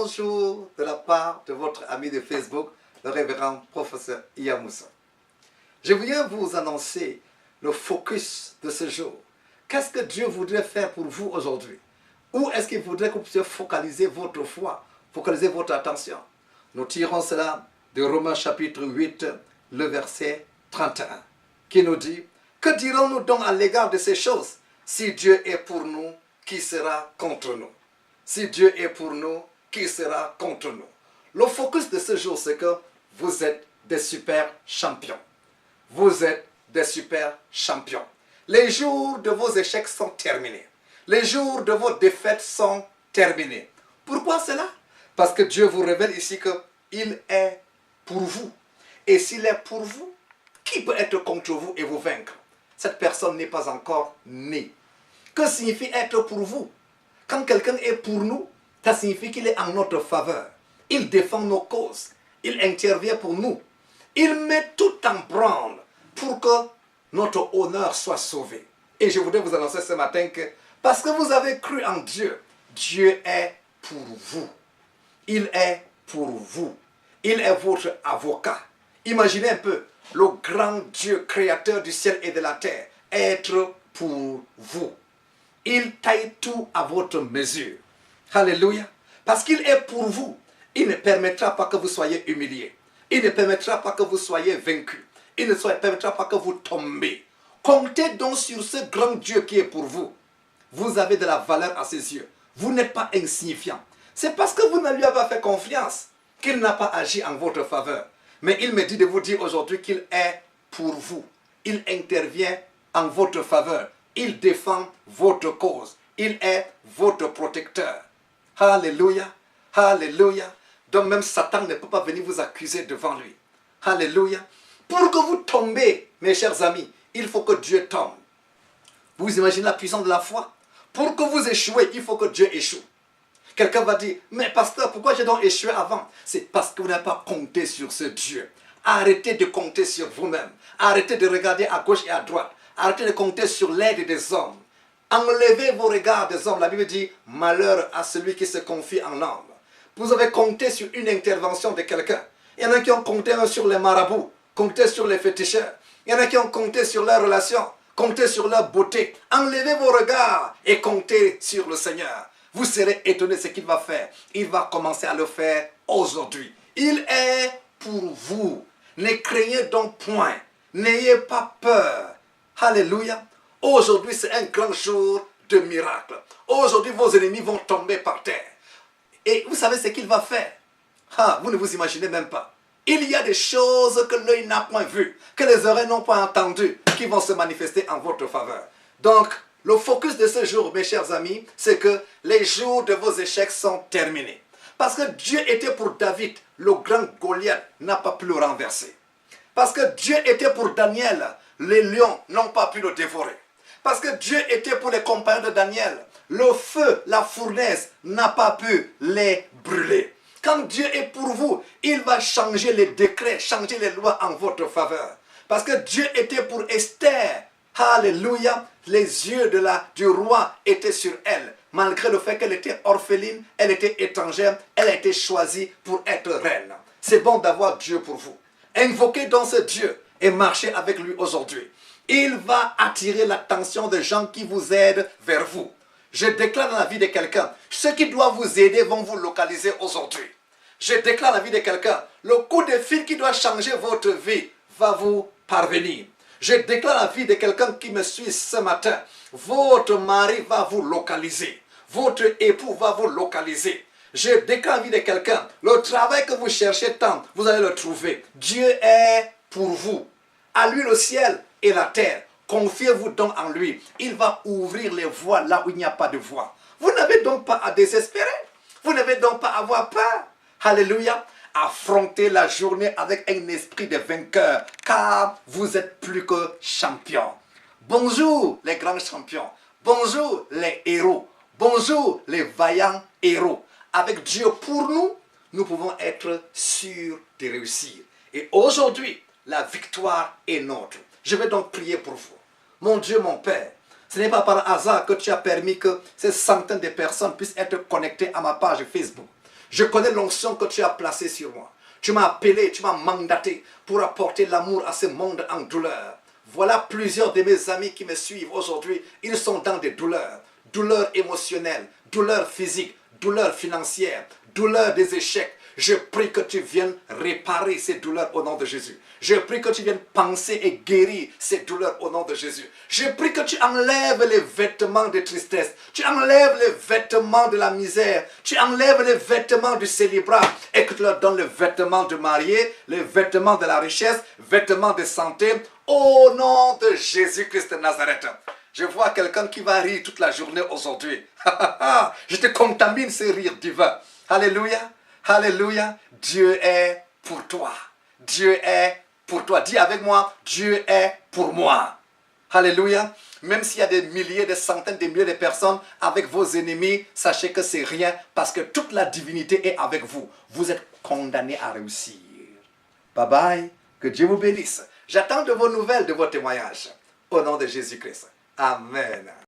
bonjour de la part de votre ami de Facebook, le révérend professeur Iyamoussa. Je viens vous annoncer le focus de ce jour. Qu'est-ce que Dieu voudrait faire pour vous aujourd'hui? Où est-ce qu'il voudrait que vous puissiez focaliser votre foi, focaliser votre attention? Nous tirons cela de Romains chapitre 8, le verset 31, qui nous dit: que dirons-nous donc à l'égard de ces choses? Si Dieu est pour nous, qui sera contre nous? Si Dieu est pour nous, qui sera contre nous? Le focus de ce jour, c'est que vous êtes des super champions. Vous êtes des super champions. Les jours de vos échecs sont terminés. Les jours de vos défaites sont terminés. Pourquoi cela? Parce que Dieu vous révèle ici qu'il est pour vous. Et s'il est pour vous, qui peut être contre vous et vous vaincre? Cette personne n'est pas encore née. Que signifie être pour vous? Quand quelqu'un est pour nous, ça signifie qu'il est en notre faveur. Il défend nos causes. Il intervient pour nous. Il met tout en branle pour que notre honneur soit sauvé. Et je voudrais vous annoncer ce matin que parce que vous avez cru en Dieu, Dieu est pour vous. Il est pour vous. Il est votre avocat. Imaginez un peu le grand Dieu créateur du ciel et de la terre être pour vous. Il taille tout à votre mesure. Alléluia. Parce qu'il est pour vous. Il ne permettra pas que vous soyez humiliés. Il ne permettra pas que vous soyez vaincus. Il ne permettra pas que vous tombez. Comptez donc sur ce grand Dieu qui est pour vous. Vous avez de la valeur à ses yeux. Vous n'êtes pas insignifiant. C'est parce que vous ne lui avez pas fait confiance qu'il n'a pas agi en votre faveur. Mais il me dit de vous dire aujourd'hui qu'il est pour vous. Il intervient en votre faveur. Il défend votre cause. Il est votre protecteur. Alléluia. Alléluia. Donc même Satan ne peut pas venir vous accuser devant lui. Alléluia. Pour que vous tombez, mes chers amis, il faut que Dieu tombe. Vous imaginez la puissance de la foi? Pour que vous échouez, il faut que Dieu échoue. Quelqu'un va dire: mais pasteur, pourquoi j'ai donc échoué avant? C'est parce que vous n'avez pas compté sur ce Dieu. Arrêtez de compter sur vous-même. Arrêtez de regarder à gauche et à droite. Arrêtez de compter sur l'aide des hommes. Enlevez vos regards des hommes. La Bible dit: malheur à celui qui se confie en homme. Vous avez compté sur une intervention de quelqu'un. Il y en a qui ont compté sur les marabouts, compté sur les féticheurs. Il y en a qui ont compté sur leurs relations, compté sur leur beauté. Enlevez vos regards et comptez sur le Seigneur. Vous serez étonnés de ce qu'il va faire. Il va commencer à le faire aujourd'hui. Il est pour vous. Ne craignez donc point. N'ayez pas peur. Alléluia. Aujourd'hui, c'est un grand jour de miracle. Aujourd'hui, vos ennemis vont tomber par terre. Et vous savez ce qu'il va faire? Vous ne vous imaginez même pas. Il y a des choses que l'œil n'a point vues, que les oreilles n'ont pas entendues, qui vont se manifester en votre faveur. Donc, le focus de ce jour, mes chers amis, c'est que les jours de vos échecs sont terminés. Parce que Dieu était pour David, le grand Goliath n'a pas pu le renverser. Parce que Dieu était pour Daniel, les lions n'ont pas pu le dévorer. Parce que Dieu était pour les compagnons de Daniel, le feu, la fournaise n'a pas pu les brûler. Quand Dieu est pour vous, il va changer les décrets, changer les lois en votre faveur. Parce que Dieu était pour Esther. Alléluia. Les yeux du roi étaient sur elle. Malgré le fait qu'elle était orpheline, elle était étrangère, elle a été choisie pour être reine. C'est bon d'avoir Dieu pour vous. Invoquez donc ce Dieu et marchez avec lui aujourd'hui. Il va attirer l'attention des gens qui vous aident vers vous. Je déclare dans la vie de quelqu'un, ceux qui doivent vous aider vont vous localiser aujourd'hui. Je déclare dans la vie de quelqu'un, le coup de fil qui doit changer votre vie va vous parvenir. Je déclare dans la vie de quelqu'un qui me suit ce matin, votre mari va vous localiser. Votre époux va vous localiser. Je déclare dans la vie de quelqu'un, le travail que vous cherchez tant, vous allez le trouver. Dieu est pour vous. À lui le ciel et la terre. Confiez-vous donc en lui. Il va ouvrir les voies là où il n'y a pas de voie. Vous n'avez donc pas à désespérer. Vous n'avez donc pas à avoir peur. Alléluia. Affrontez la journée avec un esprit de vainqueur, car vous êtes plus que champions. Bonjour les grands champions. Bonjour les héros. Bonjour les vaillants héros. Avec Dieu pour nous, nous pouvons être sûrs de réussir. Et aujourd'hui, la victoire est nôtre. Je vais donc prier pour vous. Mon Dieu, mon Père, ce n'est pas par hasard que tu as permis que ces centaines de personnes puissent être connectées à ma page Facebook. Je connais l'onction que tu as placée sur moi. Tu m'as appelé, tu m'as mandaté pour apporter l'amour à ce monde en douleur. Voilà plusieurs de mes amis qui me suivent aujourd'hui. Ils sont dans des douleurs. Douleurs émotionnelles, douleurs physiques, douleurs financières, douleurs des échecs. Je prie que tu viennes réparer ces douleurs au nom de Jésus. Je prie que tu viennes penser et guérir ces douleurs au nom de Jésus. Je prie que tu enlèves les vêtements de tristesse. Tu enlèves les vêtements de la misère. Tu enlèves les vêtements du célibat et que tu leur donnes les vêtements de marié, les vêtements de la richesse, vêtements de santé. Au nom de Jésus-Christ de Nazareth. Je vois quelqu'un qui va rire toute la journée aujourd'hui. Je te contamine ce rire divin. Alléluia. Alléluia. Dieu est pour toi. Dieu est pour toi. Dis avec moi, Dieu est pour moi. Alléluia. Même s'il y a des milliers, des centaines, des milliers de personnes avec vos ennemis, sachez que c'est rien parce que toute la divinité est avec vous. Vous êtes condamnés à réussir. Bye bye. Que Dieu vous bénisse. J'attends de vos nouvelles, de vos témoignages. Au nom de Jésus-Christ. Amen.